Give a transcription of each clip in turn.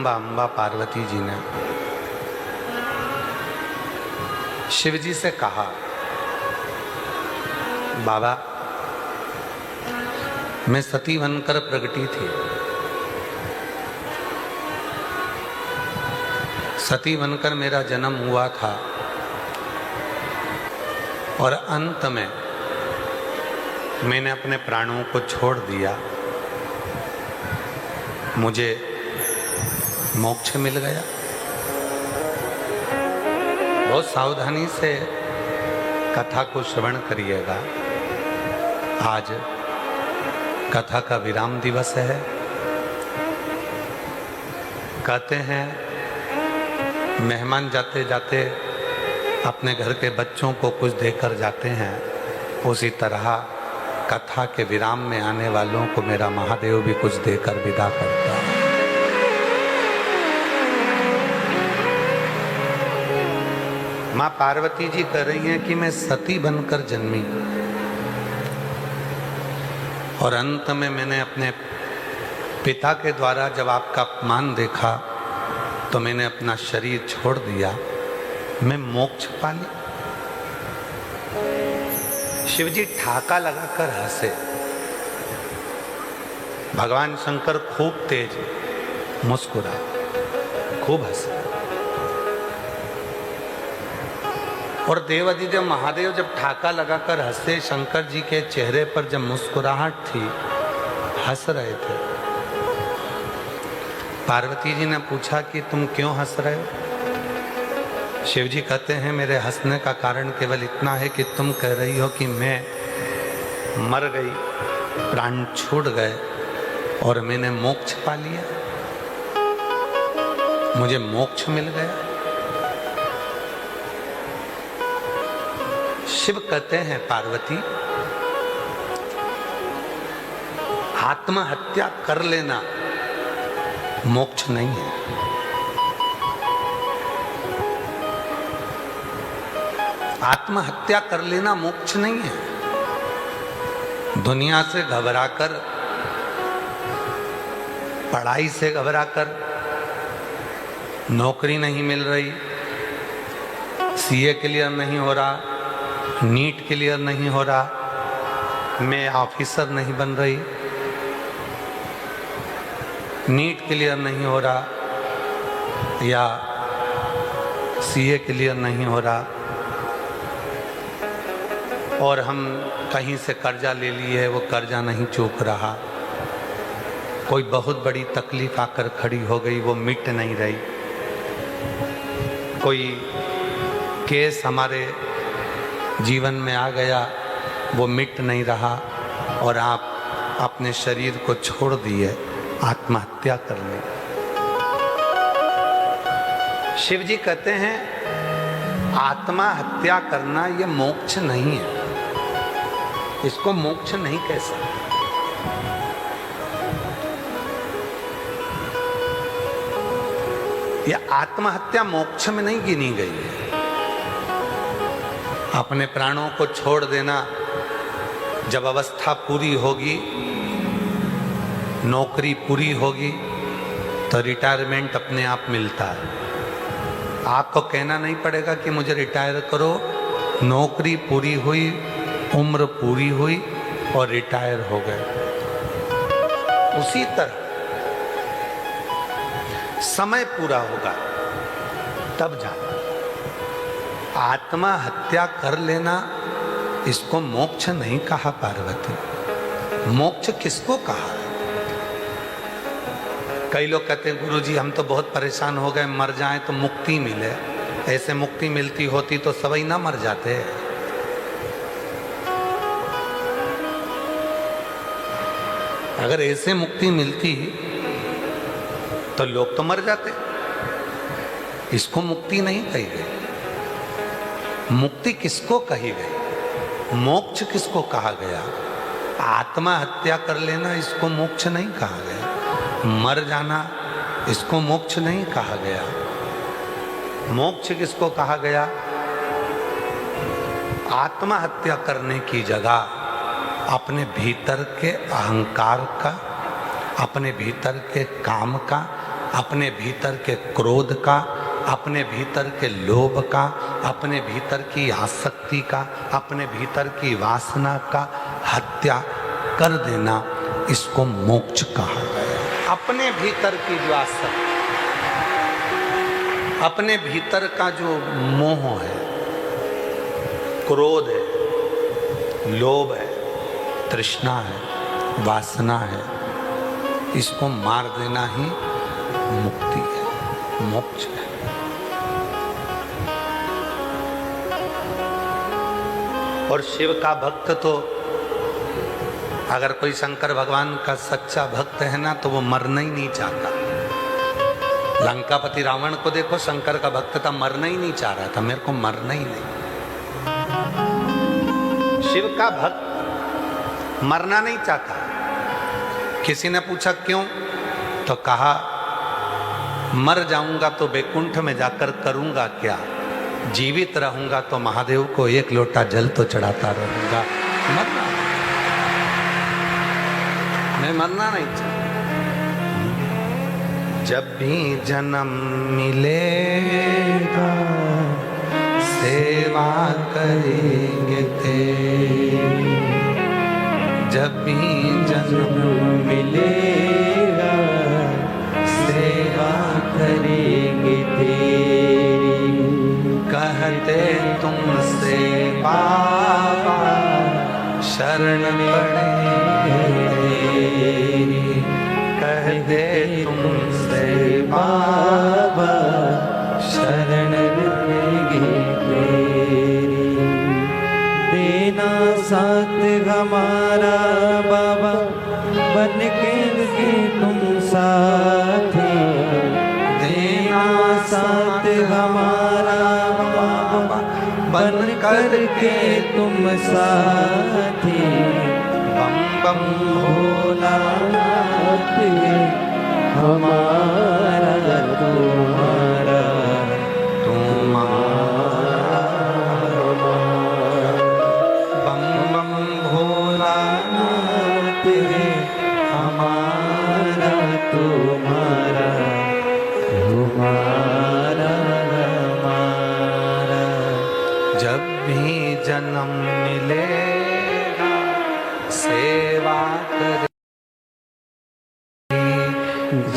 जगदम्बा अम्बा पार्वती जी ने शिव जी से कहा, बाबा मैं सती बनकर प्रगटी थी, सती बनकर मेरा जन्म हुआ था और अंत में मैंने अपने प्राणों को छोड़ दिया, मुझे मोक्ष मिल गया। बहुत सावधानी से कथा को श्रवण करिएगा। आज कथा का विराम दिवस है। कहते हैं मेहमान जाते जाते अपने घर के बच्चों को कुछ देकर जाते हैं, उसी तरह कथा के विराम में आने वालों को मेरा महादेव भी कुछ देकर विदा करता है। माँ पार्वती जी कह रही हैं कि मैं सती बनकर जन्मी और अंत में मैंने अपने पिता के द्वारा जब आपका अपमान देखा तो मैंने अपना शरीर छोड़ दिया, मैं मोक्ष पा ली। शिव जी ठाका लगाकर हंसे। भगवान शंकर खूब तेज मुस्कुरा, खूब हंसे। और देवाधिदेव महादेव जब ठाका लगाकर हंसे, शंकर जी के चेहरे पर जब मुस्कुराहट थी, हंस रहे थे। पार्वती जी ने पूछा कि तुम क्यों हंस रहे हो? शिव जी कहते हैं मेरे हंसने का कारण केवल इतना है कि तुम कह रही हो कि मैं मर गई, प्राण छूट गए और मैंने मोक्ष पा लिया, मुझे मोक्ष मिल गया। शिव कहते हैं पार्वती, आत्महत्या कर लेना मोक्ष नहीं है। आत्महत्या कर लेना मोक्ष नहीं है। दुनिया से घबराकर, पढ़ाई से घबराकर, नौकरी नहीं मिल रही, सीए क्लियर नहीं हो रहा, नीट क्लियर नहीं हो रहा, मैं ऑफिसर नहीं बन रही, नीट क्लियर नहीं हो रहा या सीए क्लियर नहीं हो रहा और हम कहीं से कर्जा ले लिए है, वो कर्जा नहीं चूक रहा, कोई बहुत बड़ी तकलीफ आकर खड़ी हो गई, वो मिट नहीं रही, कोई केस हमारे जीवन में आ गया, वो मिट नहीं रहा और आप अपने शरीर को छोड़ दिए, आत्महत्या कर ली। शिव जी कहते हैं आत्महत्या करना ये मोक्ष नहीं है, इसको मोक्ष नहीं कह सकते। यह आत्महत्या मोक्ष में नहीं गिनी गई है। अपने प्राणों को छोड़ देना, जब अवस्था पूरी होगी, नौकरी पूरी होगी तो रिटायरमेंट अपने आप मिलता है। आपको कहना नहीं पड़ेगा कि मुझे रिटायर करो, नौकरी पूरी हुई, उम्र पूरी हुई और रिटायर हो गए। उसी तरह समय पूरा होगा तब जाना। आत्महत्या कर लेना इसको मोक्ष नहीं कहा पार्वती। मोक्ष किसको कहा? कई लोग कहते हैं गुरुजी हम तो बहुत परेशान हो गए, मर जाएं तो मुक्ति मिले। ऐसे मुक्ति मिलती होती तो सभी ना मर जाते। अगर ऐसे मुक्ति मिलती तो लोग तो मर जाते। इसको मुक्ति नहीं कही गई। मुक्ति किसको कही गई? मोक्ष किसको कहा गया? आत्महत्या कर लेना इसको मोक्ष नहीं कहा गया। मर जाना इसको मोक्ष नहीं कहा गया। मोक्ष किसको कहा गया? आत्महत्या करने की जगह अपने भीतर के अहंकार का, अपने भीतर के काम का अपने भीतर के क्रोध का, अपने भीतर के लोभ का, अपने भीतर की आसक्ति का, अपने भीतर की वासना का हत्या कर देना, इसको मोक्ष कहा गया। अपने भीतर की जो आसक्ति, अपने भीतर का जो मोह है, क्रोध है, लोभ है, तृष्णा है, वासना है, इसको मार देना ही मुक्ति है, मोक्ष है। और शिव का भक्त तो, अगर कोई शंकर भगवान का सच्चा भक्त है ना, तो वो मरना ही नहीं चाहता। लंकापति रावण को देखो, शंकर का भक्त था, मरना ही नहीं चाह रहा था, मेरे को मरना ही नहीं। शिव का भक्त मरना नहीं चाहता। किसी ने पूछा क्यों, तो कहा मर जाऊंगा तो बैकुंठ में जाकर करूंगा क्या, जीवित रहूंगा तो महादेव को एक लोटा जल तो चढ़ाता रहूंगा। मरना, मैं मरना नहीं चाहता। जब भी जन्म मिलेगा सेवा करेंगे तेरी, जब भी जन्म मिलेगा सेवा करेंगे तेरी। कहते तुमसे बाबा शरण पड़ेंगे तेरी, कहते तुमसे बाबा शरण रहेंगे तेरी। देना साथ हमारा बाबा बन के तुम साथी, देना साथ हमारा बाबा बन करके तुम साथी। बम बम भोलानाथ हमारा तुम्हारा तुम्हारा, बम बम भोलानाथ हमारा तुम्हारा तुम्हारा हमारा। जब भी जन्म मिलेगा सेवा करे,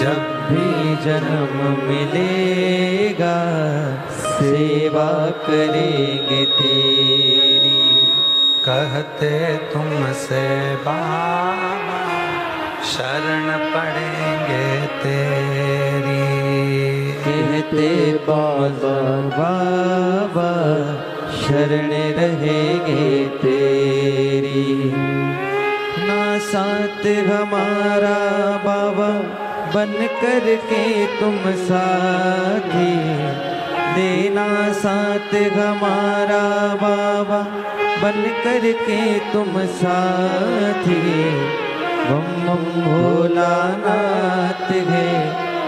जब भी जन्म मिलेगा सेवा करेंगे तेरी। कहते तुमसे बाबा शरण पड़ेंगे तेरी, कहते बाबा बाबा शरण रहेंगे तेरी। ना साथ हमारा बाबा बन करके तुम साथी, देना साथ हमारा बाबा बन करके तुम साथी। बम बम भोलानाथ है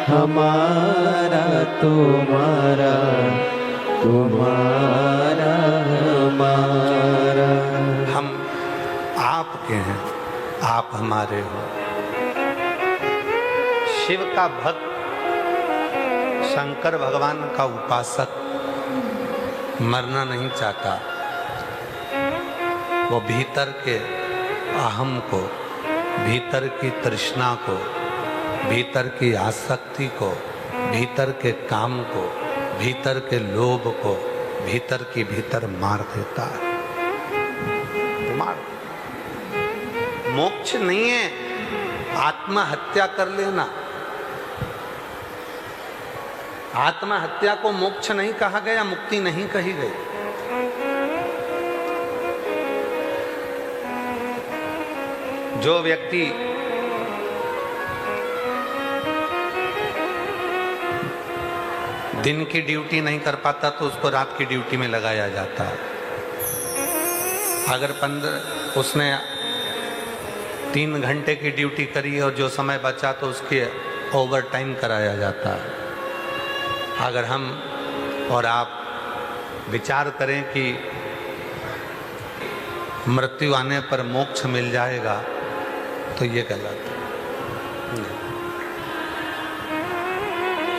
हमारा तुम्हारा तुम्हारा हमारा। हम आपके हैं, आप हमारे हो। शिव का भक्त, शंकर भगवान का उपासक मरना नहीं चाहता। वो भीतर के अहम को, भीतर की तृष्णा को, भीतर की आसक्ति को, भीतर के काम को, भीतर के लोभ को भीतर की भीतर मार देता है। मार, मोक्ष नहीं है आत्महत्या कर लेना। आत्महत्या को मोक्ष नहीं कहा गया, मुक्ति नहीं कही गई। जो व्यक्ति दिन की ड्यूटी नहीं कर पाता तो उसको रात की ड्यूटी में लगाया जाता है। अगर उसने 3 घंटे की ड्यूटी करी और जो समय बचा तो उसके ओवर टाइम कराया जाता है। अगर हम और आप विचार करें कि मृत्यु आने पर मोक्ष मिल जाएगा तो ये गलत है।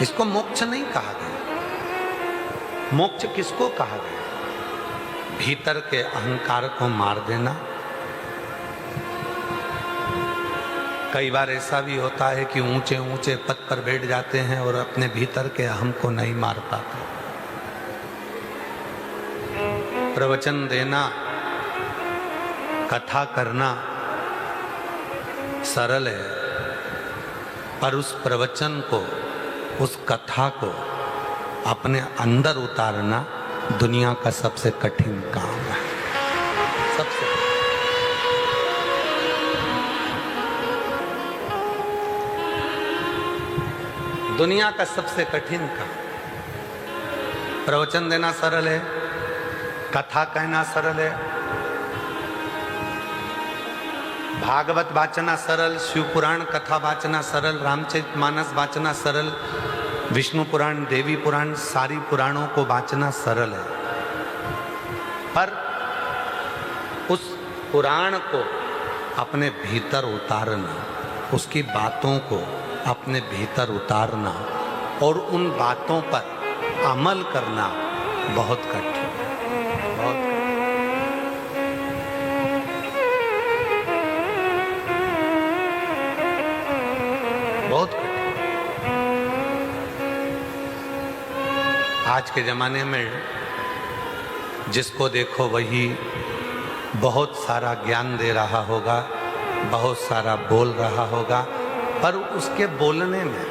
इसको मोक्ष नहीं कहा गया। मोक्ष किसको कहा गया? भीतर के अहंकार को मार देना। कई बार ऐसा भी होता है कि ऊंचे ऊंचे पद पर बैठ जाते हैं और अपने भीतर के अहम को नहीं मार पाते। प्रवचन देना, कथा करना सरल है, पर उस प्रवचन को, उस कथा को अपने अंदर उतारना दुनिया का सबसे कठिन काम है। सबसे दुनिया का सबसे कठिन काम। प्रवचन देना सरल है, कथा कहना सरल है, भागवत वाचना सरल, शिव पुराण कथा वाचना सरल, रामचरितमानस वाचना सरल, विष्णु पुराण, देवी पुराण, सारी पुराणों को वाचना सरल है। पर उस पुराण को अपने भीतर उतारना, उसकी बातों को अपने भीतर उतारना और उन बातों पर अमल करना बहुत कठिन है। बहुत कठिन। आज के जमाने में जिसको देखो वही बहुत सारा ज्ञान दे रहा होगा, बहुत सारा बोल रहा होगा, पर उसके बोलने में,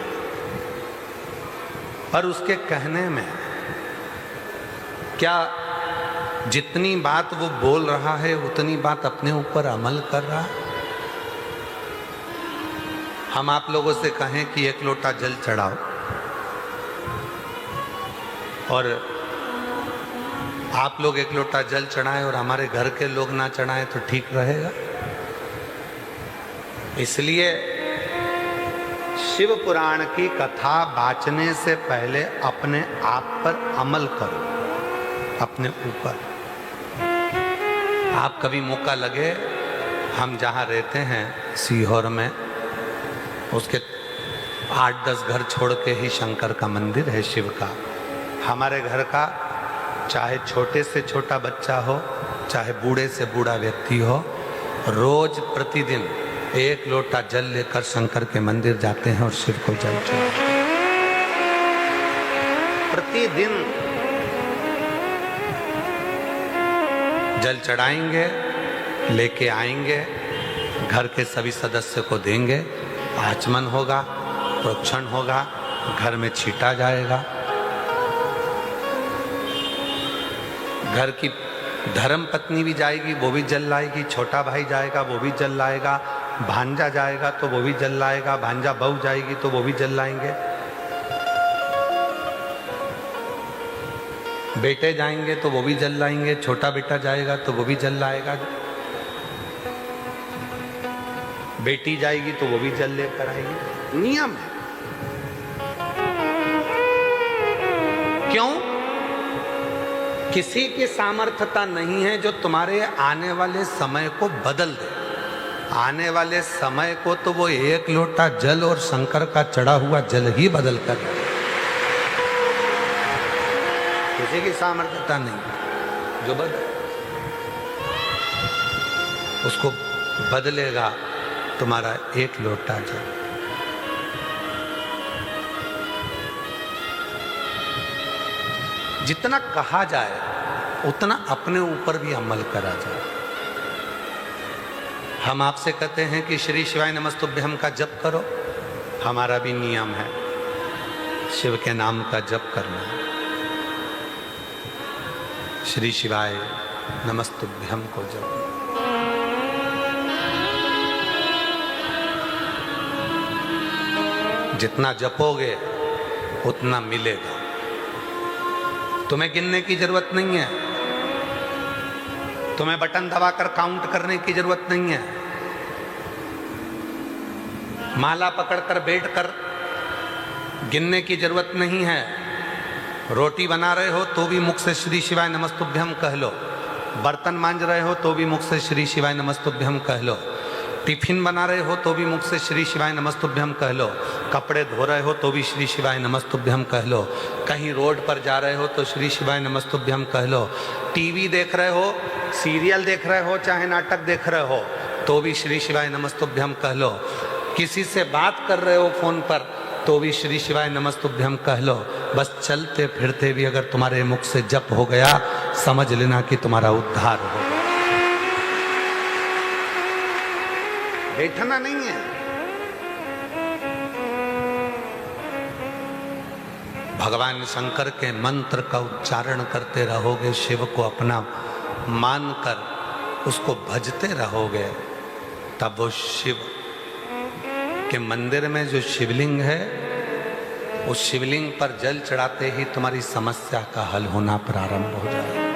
पर उसके कहने में क्या जितनी बात वो बोल रहा है उतनी बात अपने ऊपर अमल कर रहा है? हम आप लोगों से कहें कि एक लोटा जल चढ़ाओ और आप लोग एक लोटा जल चढ़ाएं और हमारे घर के लोग ना चढ़ाएं तो ठीक रहेगा? इसलिए शिव पुराण की कथा वाचने से पहले अपने आप पर अमल करो, अपने ऊपर। आप कभी मौका लगे, हम जहाँ रहते हैं सीहोर में, उसके 8-10 घर छोड़ के ही शंकर का मंदिर है, शिव का। हमारे घर का चाहे छोटे से छोटा बच्चा हो, चाहे बूढ़े से बूढ़ा व्यक्ति हो, रोज प्रतिदिन एक लोटा जल लेकर शंकर के मंदिर जाते हैं और शिव को जल चढ़ाते हैं। प्रतिदिन जल चढ़ाएंगे, लेके आएंगे, घर के सभी सदस्य को देंगे, आचमन होगा, प्रोक्षण होगा, घर में छीटा जाएगा। घर की धर्म पत्नी भी जाएगी, वो भी जल लाएगी, छोटा भाई जाएगा, वो भी जल लाएगा, भांजा जाएगा तो वो भी जल लाएगा, भांजा बहू जाएगी तो वो भी जल लाएंगे, बेटे जाएंगे तो वो भी जल लाएंगे, छोटा बेटा जाएगा तो वो भी जल लाएगा, बेटी जाएगी तो वो भी जल लेकर आएगी। नियम है। क्यों? किसी की सामर्थ्यता नहीं है जो तुम्हारे आने वाले समय को बदल दे। आने वाले समय को तो वो एक लोटा जल और शंकर का चढ़ा हुआ जल ही बदल कर, किसी की सामर्थ्यता नहीं जो बदल, उसको बदलेगा तुम्हारा एक लोटा जल। जितना कहा जाए उतना अपने ऊपर भी अमल करा जाए। हम आपसे कहते हैं कि श्री शिवाय नमस्तुभ्यम का जप करो, हमारा भी नियम है शिव के नाम का जप करना। श्री शिवाय नमस्तुभ्यम को जप, जितना जपोगे उतना मिलेगा। तुम्हें गिनने की जरूरत नहीं है, तुम्हें बटन दबाकर काउंट करने की जरूरत नहीं है, माला पकड़कर बैठकर गिनने की जरूरत नहीं है। रोटी बना रहे हो तो भी मुख से श्री शिवाय नमस्तुभ्यम कह लो, बर्तन मांज रहे हो तो भी मुख से श्री शिवाय नमस्तुभ्यम कह लो, टिफिन बना रहे हो तो भी मुख से श्री शिवाय नमस्तुभ्यम कह लो, कपड़े धो रहे हो तो भी श्री शिवाय नमस्तुभ्यम कह लो, कहीं रोड पर जा रहे हो तो श्री शिवाय नमस्तुभ्यम कह लो, टीवी देख रहे हो, सीरियल देख रहे हो, चाहे नाटक देख रहे हो तो भी श्री शिवाय नमस्तुभ्यम कह लो, किसी से बात कर रहे हो फोन पर तो भी श्री शिवाय नमस्तुभ्यम कह लो। बस चलते फिरते भी अगर तुम्हारे मुख से जप हो गया, समझ लेना कि तुम्हारा उद्धार हो गया। बैठना नहीं है। भगवान शंकर के मंत्र का उच्चारण करते रहोगे, शिव को अपना मानकर उसको भजते रहोगे, तब वो शिव के मंदिर में जो शिवलिंग है, उस शिवलिंग पर जल चढ़ाते ही तुम्हारी समस्या का हल होना प्रारंभ हो जाएगा।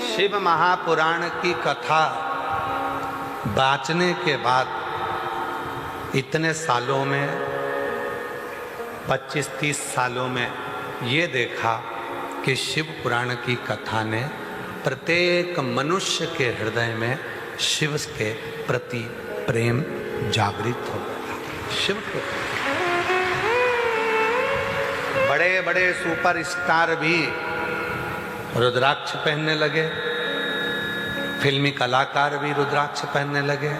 शिव महापुराण की कथा बाँचने के बाद इतने सालों में, 25-30 सालों में ये देखा कि शिव पुराण की कथा ने प्रत्येक मनुष्य के हृदय में शिव के प्रति प्रेम जागृत हो गया। शिव के बड़े बड़े सुपर स्टार भी रुद्राक्ष पहनने लगे, फिल्मी कलाकार भी रुद्राक्ष पहनने लगे,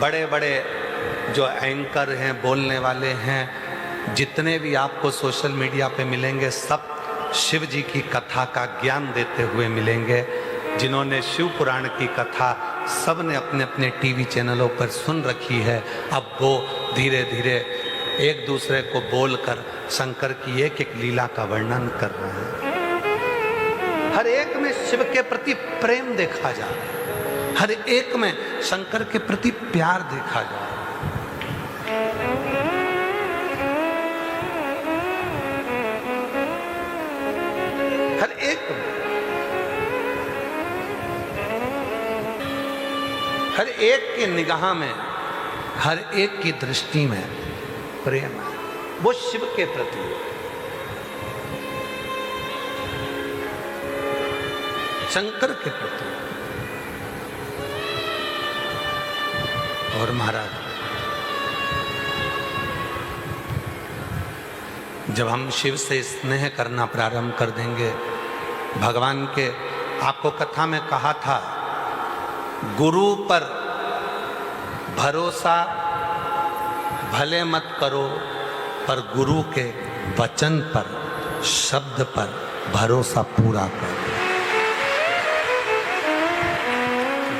बड़े बड़े जो एंकर हैं, बोलने वाले हैं, जितने भी आपको सोशल मीडिया पे मिलेंगे, सब शिव जी की कथा का ज्ञान देते हुए मिलेंगे। जिन्होंने शिव पुराण की कथा सब ने अपने अपने टीवी चैनलों पर सुन रखी है, अब वो धीरे धीरे एक दूसरे को बोलकर शंकर की एक एक लीला का वर्णन कर रहे हैं। हर एक में शिव के प्रति प्रेम देखा जा रहा है, हर एक में शंकर के प्रति प्यार देखा जा रहा है। हर एक की निगाह में, हर एक की दृष्टि में प्रेम है, वो शिव के प्रति। शंकर के प्रति। और महाराज, जब हम शिव से स्नेह करना प्रारंभ कर देंगे, भगवान के, आपको कथा में कहा था, गुरु पर भरोसा भले मत करो, पर गुरु के वचन पर, शब्द पर भरोसा पूरा करो।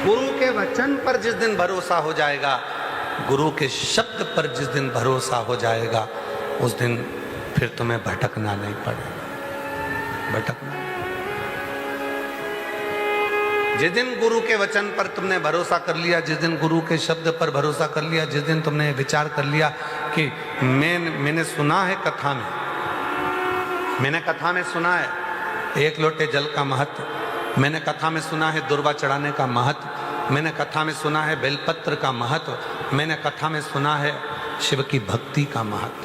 गुरु के वचन पर जिस दिन भरोसा हो जाएगा, गुरु के शब्द पर जिस दिन भरोसा हो जाएगा, उस दिन फिर तुम्हें भटकना नहीं पड़ेगा। भटकना, जिस दिन गुरु के वचन पर तुमने भरोसा कर लिया, जिस दिन गुरु के शब्द पर भरोसा कर लिया, जिस दिन तुमने विचार कर लिया कि मैंने सुना है कथा में, मैंने कथा में सुना है एक लोटे जल का महत्व, मैंने कथा में सुना है दुर्वा चढ़ाने का महत्व, मैंने कथा में सुना है बेलपत्र का महत्व, मैंने कथा में सुना है शिव की भक्ति का महत्व।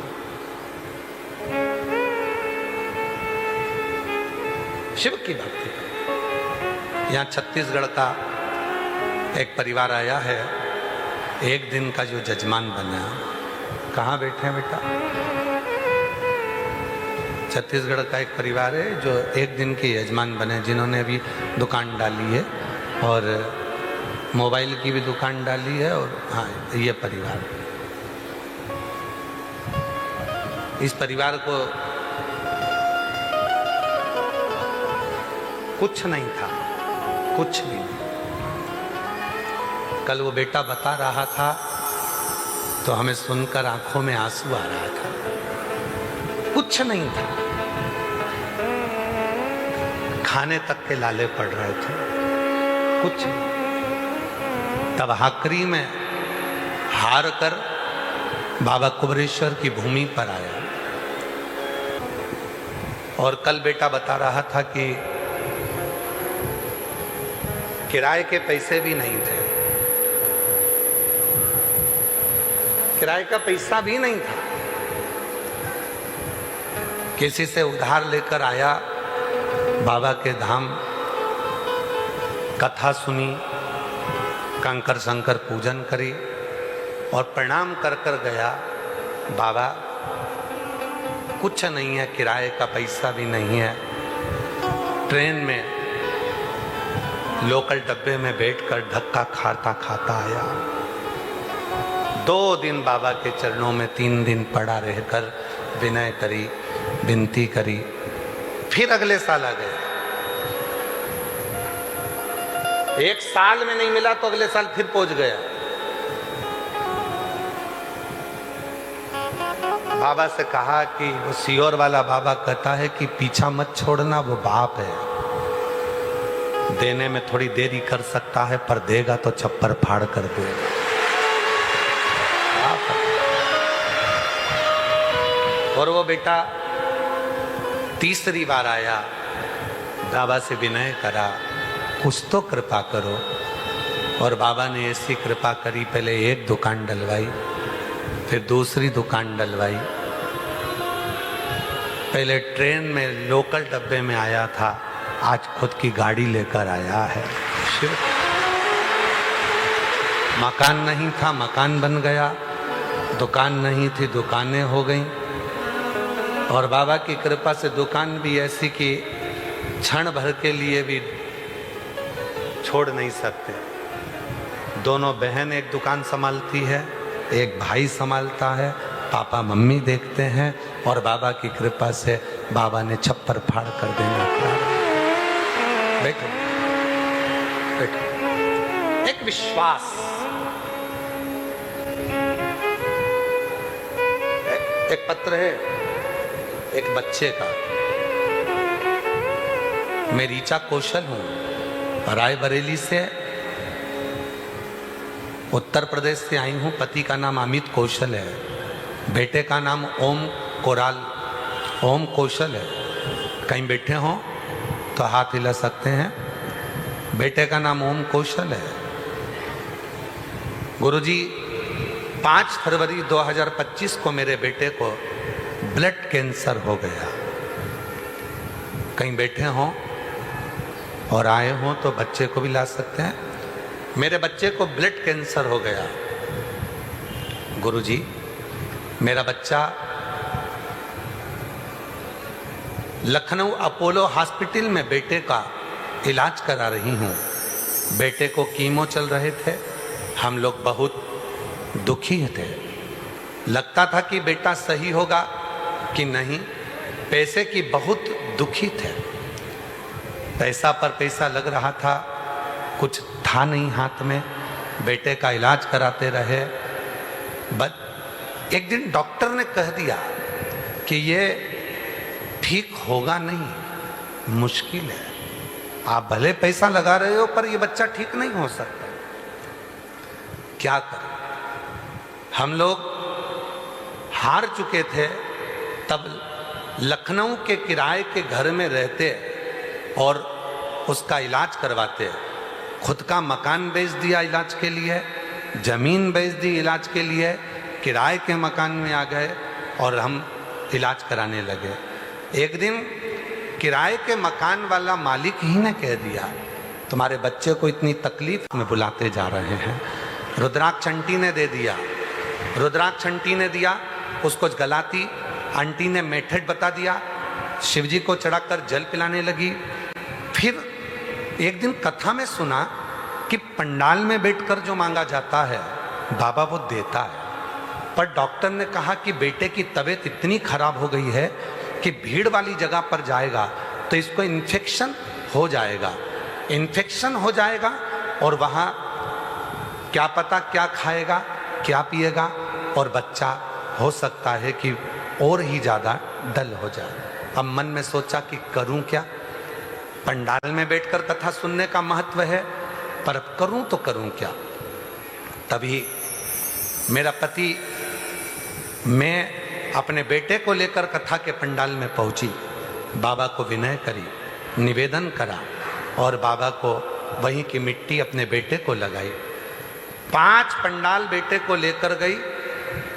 शिव की भक्ति। यहाँ छत्तीसगढ़ का एक परिवार आया है, एक दिन का जो जजमान बना। कहाँ बैठे हैं बेटा? छत्तीसगढ़ का एक परिवार है जो एक दिन के यजमान बने, जिन्होंने अभी दुकान डाली है और मोबाइल की भी दुकान डाली है। और हाँ, ये परिवार, इस परिवार को कुछ नहीं था, कुछ भी नहीं। कल वो बेटा बता रहा था तो हमें सुनकर आंखों में आंसू आ रहा था। कुछ नहीं था, खाने तक के लाले पड़ रहे थे, कुछ नहीं। तब हाकरी में हार कर बाबा कुबरेश्वर की भूमि पर आया। और कल बेटा बता रहा था कि किराए के पैसे भी नहीं थे, किराए का पैसा भी नहीं था। किसी से उधार लेकर आया, बाबा के धाम कथा सुनी, कंकर शंकर पूजन करी और प्रणाम कर कर गया। बाबा कुछ नहीं है, किराए का पैसा भी नहीं है, ट्रेन में लोकल डब्बे में बैठकर धक्का खाता खाता आया। 2 दिन बाबा के चरणों में 3 दिन पड़ा रहकर विनय करी, विनती करी। फिर अगले साल आ गए। 1 साल में नहीं मिला तो अगले साल फिर पहुंच गया। बाबा से कहा कि वो सियोर वाला बाबा कहता है कि पीछा मत छोड़ना, वो बाप है, देने में थोड़ी देरी कर सकता है पर देगा तो छप्पर फाड़ कर देगा। और वो बेटा तीसरी बार आया, बाबा से विनय करा, कुछ तो कृपा करो। और बाबा ने ऐसी कृपा करी, पहले एक दुकान डलवाई, फिर दूसरी दुकान डलवाई। पहले ट्रेन में लोकल डब्बे में आया था, आज खुद की गाड़ी लेकर आया है। मकान नहीं था, मकान बन गया, दुकान नहीं थी, दुकानें हो गईं। और बाबा की कृपा से दुकान भी ऐसी कि क्षण भर के लिए भी छोड़ नहीं सकते। दोनों बहन एक दुकान संभालती है, एक भाई संभालता है, पापा मम्मी देखते हैं। और बाबा की कृपा से बाबा ने छप्पर फाड़ कर देना। बैठो बैठो। एक विश्वास, एक पत्र है एक बच्चे का। मैं रीचा कौशल हूं, रायबरेली से, उत्तर प्रदेश से आई हूं। पति का नाम अमित कौशल है, बेटे का नाम ओम कौशल है। कहीं बैठे हो तो हाथ हिला सकते हैं। बेटे का नाम ओम कौशल है। गुरुजी 5 फरवरी 2025 को मेरे बेटे को ब्लड कैंसर हो गया। कहीं बैठे हो और आए हो तो बच्चे को भी ला सकते हैं। मेरे बच्चे को ब्लड कैंसर हो गया। गुरुजी मेरा बच्चा लखनऊ अपोलो हॉस्पिटल में बेटे का इलाज करा रही हूँ। बेटे को कीमो चल रहे थे, हम लोग बहुत दुखी थे। लगता था कि बेटा सही होगा कि नहीं, पैसे की बहुत दुखी थे। पैसा पर पैसा लग रहा था, कुछ था नहीं हाथ में। बेटे का इलाज कराते रहे। एक दिन डॉक्टर ने कह दिया कि ये ठीक होगा नहीं, मुश्किल है, आप भले पैसा लगा रहे हो पर ये बच्चा ठीक नहीं हो सकता। क्या करें? हम लोग हार चुके थे। तब लखनऊ के किराए के घर में रहते और उसका इलाज करवाते। खुद का मकान बेच दिया इलाज के लिए, जमीन बेच दी इलाज के लिए, किराए के मकान में आ गए और हम इलाज कराने लगे। एक दिन किराए के मकान वाला मालिक ही ने कह दिया, तुम्हारे बच्चे को इतनी तकलीफ में बुलाते जा रहे हैं। रुद्राक्ष आंटी ने दे दिया, रुद्राक्ष आंटी ने दिया, उसको गलाती आंटी ने मेथड बता दिया, शिवजी को चढ़ाकर जल पिलाने लगी। फिर एक दिन कथा में सुना कि पंडाल में बैठकर जो मांगा जाता है बाबा वो देता है। पर डॉक्टर ने कहा कि बेटे की तबीयत इतनी खराब हो गई है कि भीड़ वाली जगह पर जाएगा तो इसको इन्फेक्शन हो जाएगा, इन्फेक्शन हो जाएगा और वहाँ क्या पता क्या खाएगा क्या पिएगा और बच्चा हो सकता है कि और ही ज़्यादा डल हो जाए। अब मन में सोचा कि करूं क्या, पंडाल में बैठकर कथा सुनने का महत्व है पर अब करूं तो करूं क्या। तभी मेरा पति, मैं अपने बेटे को लेकर कथा के पंडाल में पहुंची, बाबा को विनय करी, निवेदन करा और बाबा को वहीं की मिट्टी अपने बेटे को लगाई। 5 पंडाल बेटे को लेकर गई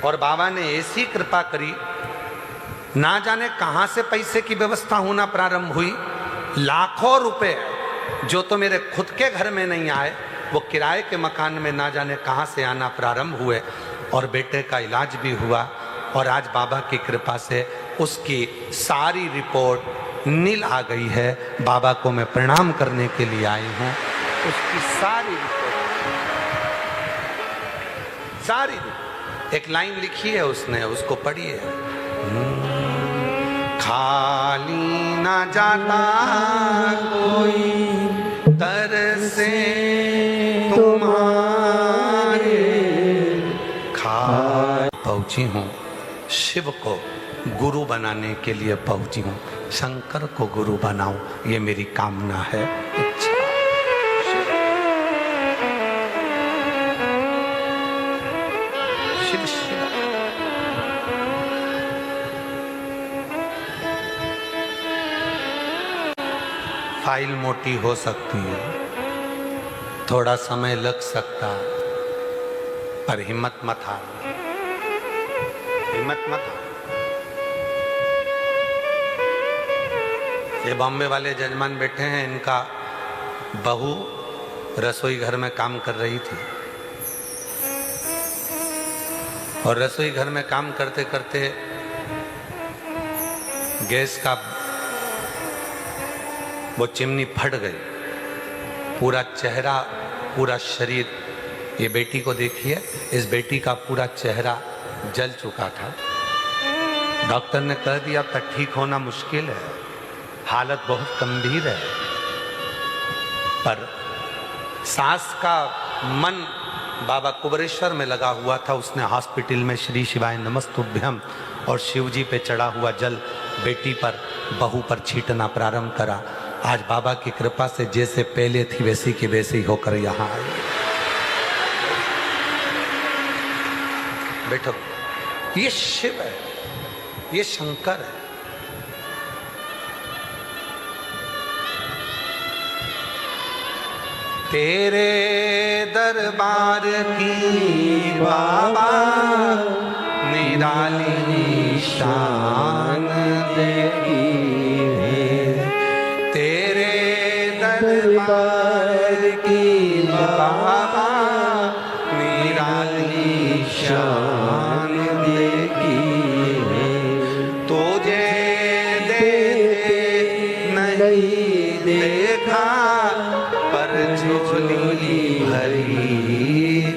और बाबा ने ऐसी कृपा करी ना जाने कहां से पैसे की व्यवस्था होना प्रारंभ हुई। लाखों रुपए जो तो मेरे खुद के घर में नहीं आए, वो किराए के मकान में ना जाने कहां से आना प्रारंभ हुए, और बेटे का इलाज भी हुआ। और आज बाबा की कृपा से उसकी सारी रिपोर्ट नील आ गई है। बाबा को मैं प्रणाम करने के लिए आई हूं। उसकी सारी एक लाइन लिखी है उसने, उसको पढ़िए। खाली ना जाता कोई तरसे तुम्हारे, पहुंची हूँ शिव को गुरु बनाने के लिए पहुंची हूँ। शंकर को गुरु बनाऊं, ये मेरी कामना है, इच्छा। शिव शिव फाइल मोटी हो सकती है, थोड़ा समय लग सकता, पर हिम्मत मत हारना, हिम्मत मत हारना। ये बॉम्बे वाले जजमान बैठे हैं, इनका बहू रसोई घर में काम कर रही थी, और रसोई घर में काम करते करते गैस का वो चिमनी फट गई। पूरा चेहरा, पूरा शरीर, ये बेटी को देखिए, इस बेटी का पूरा चेहरा जल चुका था। डॉक्टर ने कह दिया था ठीक होना मुश्किल है, हालत बहुत गंभीर है। पर सास का मन बाबा कुबरेश्वर में लगा हुआ था। उसने हॉस्पिटल में श्री शिवाय नमस्तुभ्यम और शिवजी पे चढ़ा हुआ जल बेटी पर, बहू पर छींटना प्रारंभ करा। आज बाबा की कृपा से जैसे पहले थी वैसी की वैसी होकर यहाँ आई। बैठो, ये शिव है, ये शंकर है। तेरे दरबार की बाबा निराली शान देगी है। तेरे दरबार की बाबा निराली शान देगी है। तुझे देते नहीं देखा, पर झोली भरी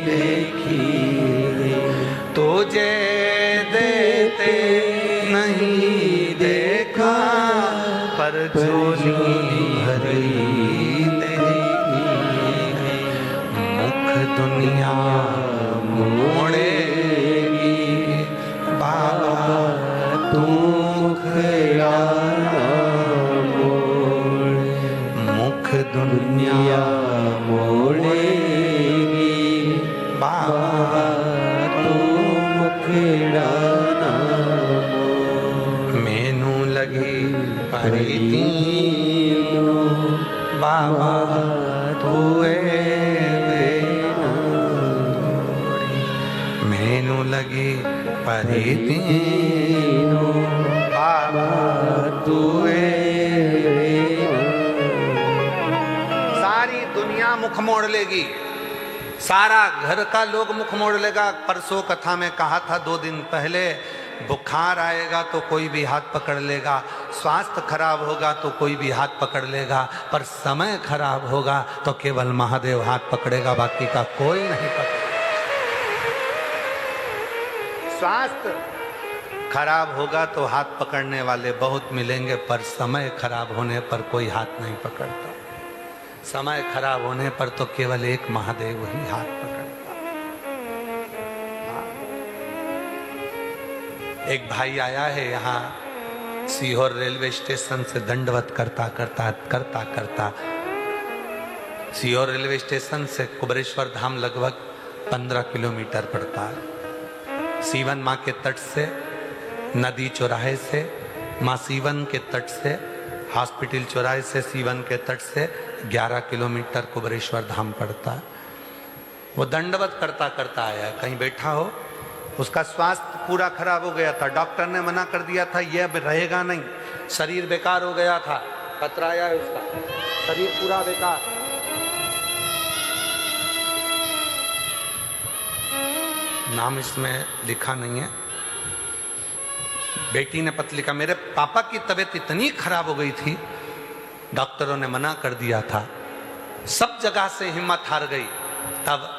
देखी। तुझे देते नहीं देखा, पर झोली भरी देखी। मुख दुनिया मोड़ेगी बाबा, तू मुख दुनिया मोड़ेगी बाबा, तू मुखड़ा ना मोड़। मैनू लगी परीती बाबा, तू मैनू लगी परीती बाबा, तू दुनिया मुख मोड़ लेगी, सारा घर का लोग मुख मोड़ लेगा। परसों कथा में कहा था 2 दिन पहले, बुखार आएगा तो कोई भी हाथ पकड़ लेगा, स्वास्थ्य खराब होगा तो कोई भी हाथ पकड़ लेगा, पर समय खराब होगा तो केवल महादेव हाथ पकड़ेगा, बाकी का कोई नहीं पकड़ेगा। स्वास्थ्य खराब होगा तो हाथ पकड़ने वाले बहुत मिलेंगे, पर समय खराब होने पर कोई हाथ नहीं पकड़ता। समय खराब होने पर तो केवल एक महादेव ही हाथ पकड़ता। एक भाई आया है यहाँ सीहोर रेलवे स्टेशन से, दंडवत करता करता सीहोर रेलवे स्टेशन से कुबरेश्वर धाम लगभग 15 किलोमीटर पड़ता है। सीवन माँ के तट से, नदी चौराहे से, माँ सीवन के तट से, हॉस्पिटल चौराहे से सीवन के तट से 11 किलोमीटर कुबरेश्वर धाम पड़ता है। वो दंडवत करता करता आया, कहीं बैठा हो उसका स्वास्थ्य पूरा खराब हो गया था, डॉक्टर ने मना कर दिया था यह अब रहेगा नहीं, शरीर बेकार हो गया था, कतराया है उसका शरीर पूरा बेकार। नाम इसमें लिखा नहीं है। बेटी ने पत्र लिखा, मेरे पापा की तबीयत इतनी खराब हो गई थी, डॉक्टरों ने मना कर दिया था, सब जगह से हिम्मत हार गई, तब